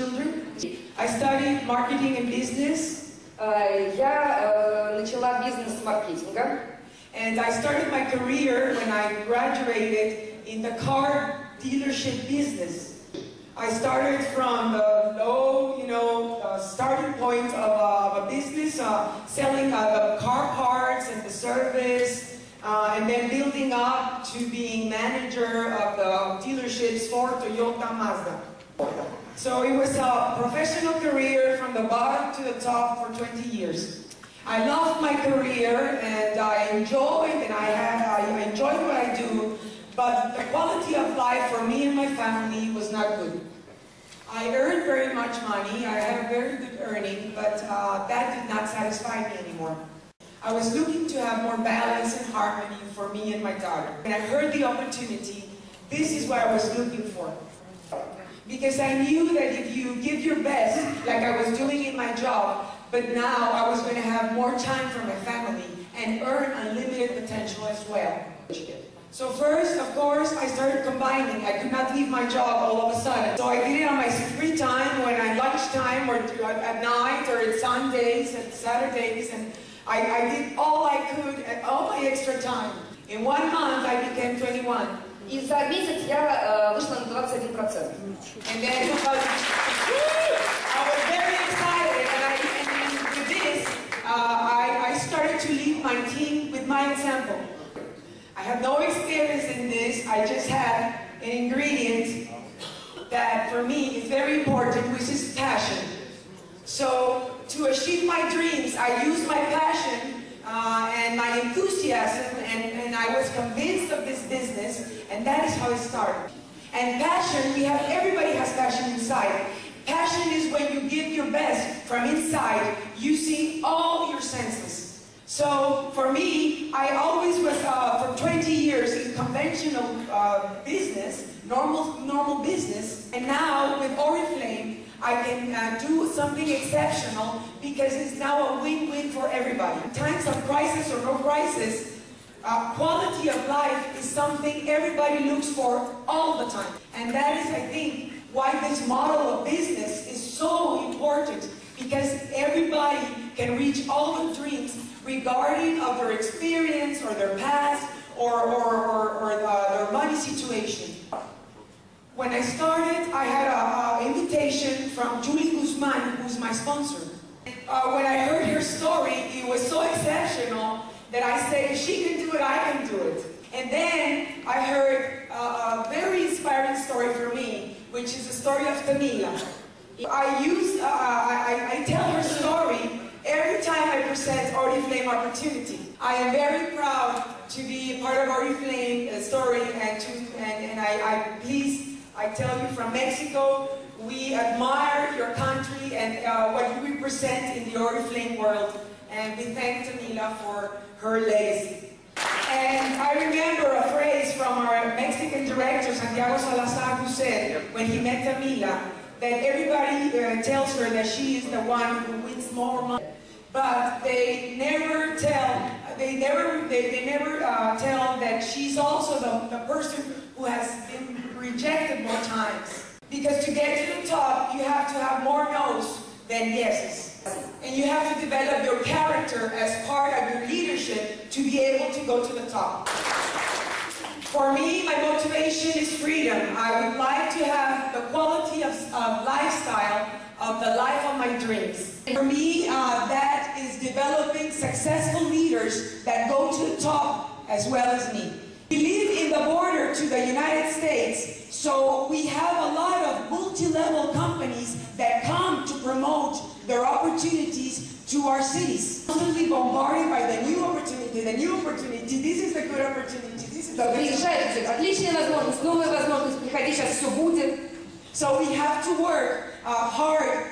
children. I studied marketing and business. Я начала бизнес с маркетинга. And I started my career when I graduated in the car dealership business. I started from the low, starting point of a business, selling the car parts and the service, and then building up to being manager of the dealerships for Toyota, Mazda. So it was a professional career from the bottom to the top for 20 years. I loved my career and I enjoyed what I do, but the quality of life for me and my family was not good. I earned very much money, I had a very good earning, but that did not satisfy me anymore. I was looking to have more balance and harmony for me and my daughter. When I heard the opportunity, this is what I was looking for. Because I knew that if you give your best, like I was doing in my job, but now I was going to have more time for my family and earn unlimited potential as well. So first, of course, I started combining. I could not leave my job all of a sudden. So I did it on my free time, when at lunchtime, or at night, or at Sundays, and Saturdays, and I did all I could at all my extra time. In 1 month, I became 21. И за месяц я вышла на 21%. And then I was very excited, and with this, I started to lead my team with my example. I have no experience in this, I just had an ingredient that for me is very important, which is passion. So to achieve my dreams, I used my passion and my enthusiasm, and I was convinced of this business, and that is how it started. And passion, everybody has passion inside. Passion is when you give your best from inside, using all your senses. So for me, I always was, for 20 years, in conventional business, normal business, and now with Oriflame, I can do something exceptional because it's now a win-win for everybody. In times of crisis or no crisis, quality of life is something everybody looks for all the time. And that is, I think, why this model of business is so important, because everybody can reach all the dreams regarding of their experience or their past or their money situation. When I started, I had an invitation from Julie Guzman, who's my sponsor. When I heard her story, it was so exceptional that I said, if she can do it, I can do it. And then I heard a very inspiring story for me, which is the story of Tamila. I tell her story every time I present Oriflame opportunity. I am very proud to be part of Oriflame story, and I tell you from Mexico, we admire your country and what you represent in the Oriflame world, and we thank Tamila for her legacy. And I remember a phrase from our Mexican director, Santiago Salazar, who said, when he met Tamila, that everybody tells her that she is the one who wins more money, but they never tell that she's also the person who has been rejected more times. Because to get to the top, you have to have more no's than yeses. And you have to develop your character as part of your leadership to be able to go to the top. For me, my motivation is freedom. I would like to have the quality of lifestyle of the life of my dreams. For me, that is developing successful leaders that go to the top as well as me. We live in the border to the United States, so we have a lot of multi-level companies that come to promote their opportunities to our cities. Constantly bombarded by the new opportunity, this is the good opportunity, this is the Приезжает, отличная возможность, новая возможность, приходи, сейчас все будет. So we have to work hard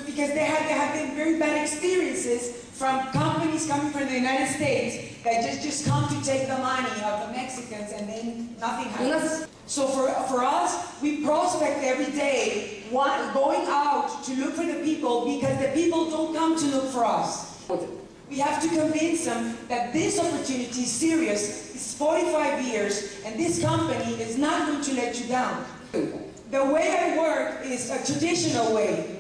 because there have been very bad experiences from companies coming from the United States that just come to take the money of the Mexicans, and then nothing happens. So for us, we prospect every day, going out to look for the people, because the people don't come to look for us. We have to convince them that this opportunity is serious, it's 45 years, and this company is not going to let you down. the way I work is a traditional way.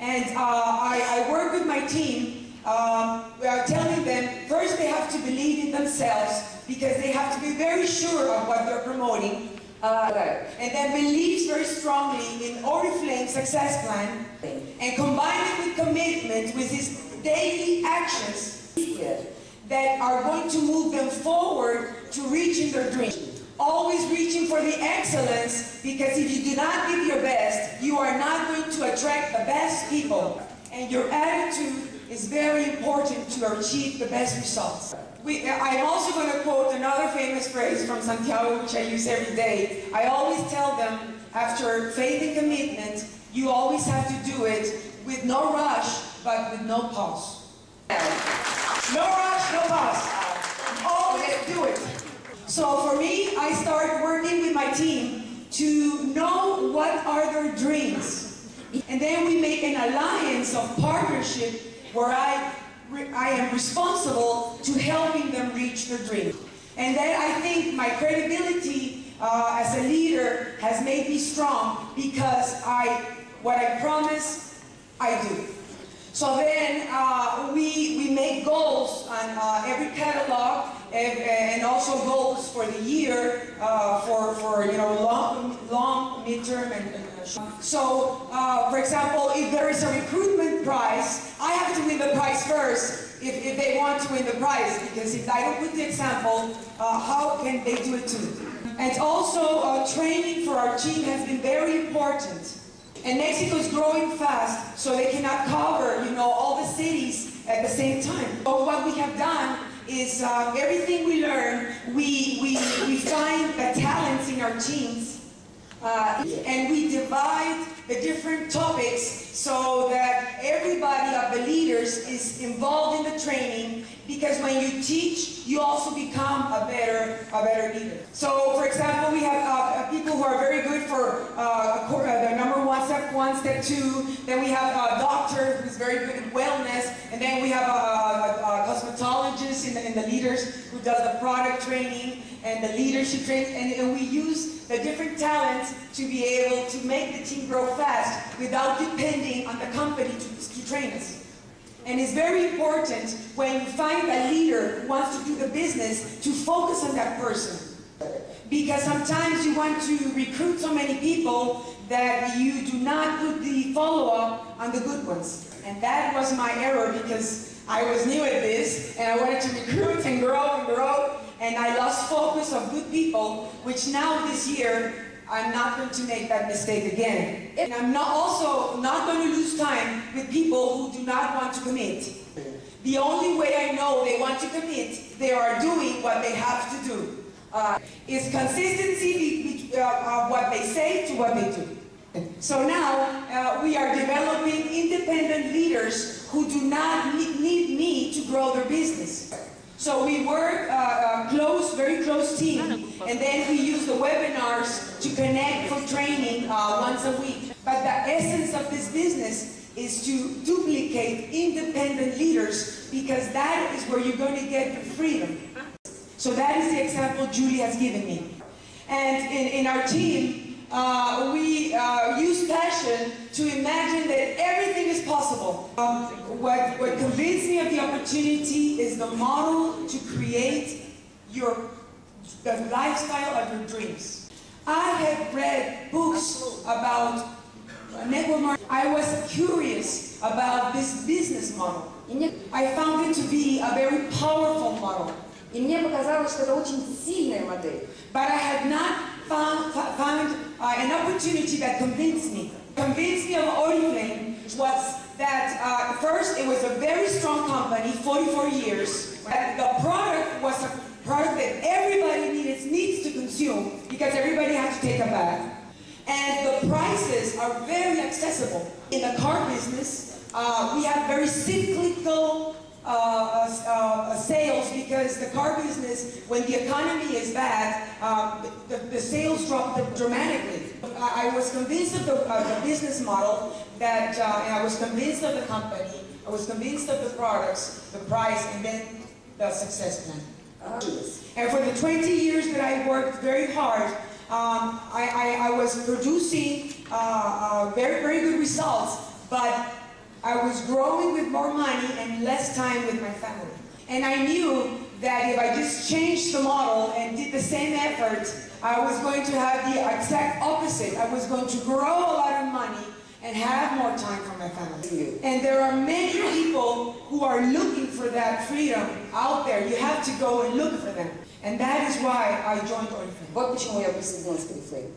And I work with my team, telling them, first they have to believe in themselves, because they have to be very sure of what they're promoting. And then believes very strongly in Oriflame success plan, and combine it with commitment, with his daily actions that are going to move them forward to reaching their dreams. Always reaching for the excellence, because if you do not give your best, you are not going to attract the best people. And your attitude is very important to achieve the best results. I'm also going to quote another famous phrase from Santiago, which I use every day. I always tell them, after faith and commitment, you always have to do it with no rush, but with no pause. No rush, no pause. Always do it. So for me, I start working with my team to know what are their dreams. And then we make an alliance of partnership where I am responsible to helping them reach their dreams. And then I think my credibility as a leader has made me strong, because what I promise, I do. So then we make goals on every catalog, and also goals for the year, for long, midterm, and so, for example, if there is a recruitment prize, I have to win the prize first if they want to win the prize, because if I don't put the example, how can they do it too? And also, training for our team has been very important. And Mexico is growing fast, so they cannot cover, all the cities at the same time. So what we have done is everything we learn, we find the talents in our teams, and we divide the different topics so that everybody of the leaders is involved in the training, because when you teach, you also become a better leader. So, for example, we have people who are very good for the number one, step 1, step 2. Then we have a doctor who's very good at wellness, and then we have a cosmetologist in the leaders who does the product training and the leadership training, and we use the different talents to be able to make the team grow fast without depending on the company to train us. And it's very important, when you find a leader who wants to do the business, to focus on that person. Because sometimes you want to recruit so many people that you do not put the follow-up on the good ones. And that was my error, because I was new at this, and I wanted to recruit and grow, and I lost focus of good people, which now this year, I'm not going to make that mistake again. And I'm also not going to lose time with people who do not want to commit. The only way I know they want to commit, they are doing what they have to do. Is consistency of what they say to what they do. So now we are developing independent leaders who do not need me to grow their business. So we work very close team, and then we use the webinars to connect for training once a week. But the essence of this business is to duplicate independent leaders, because that is where you're going to get the freedom. So that is the example Julie has given me. And in our team, we use passion to imagine that everything is possible. What convinced me of the opportunity is the model to create the lifestyle of your dreams. I have read books about network marketing. I was curious about this business model. I found it to be a very powerful model. И мне показалось, что это очень сильная модель. But I had not found an opportunity that convinced me. Convinced me of Oriflame was that first, it was a very strong company, 44 years. The product was a product that everybody needs to consume, because everybody has to take a bath. And the prices are very accessible. In the car business, we have very cyclical sales, because the car business, when the economy is bad, the sales drop dramatically. I was convinced of the business model, and I was convinced of the company, I was convinced of the products, the price, and then the success plan. And for the 20 years that I worked very hard, I was producing very, very good results, but I was growing with more money and less time with my family. And I knew that if I just changed the model and did the same effort, I was going to have the exact opposite. I was going to grow a lot of money and have more time for my family. And there are many people who are looking for that freedom out there. You have to go and look for them. And that is why I joined Oriflame. Вот почему я присоединилась к Oriflame.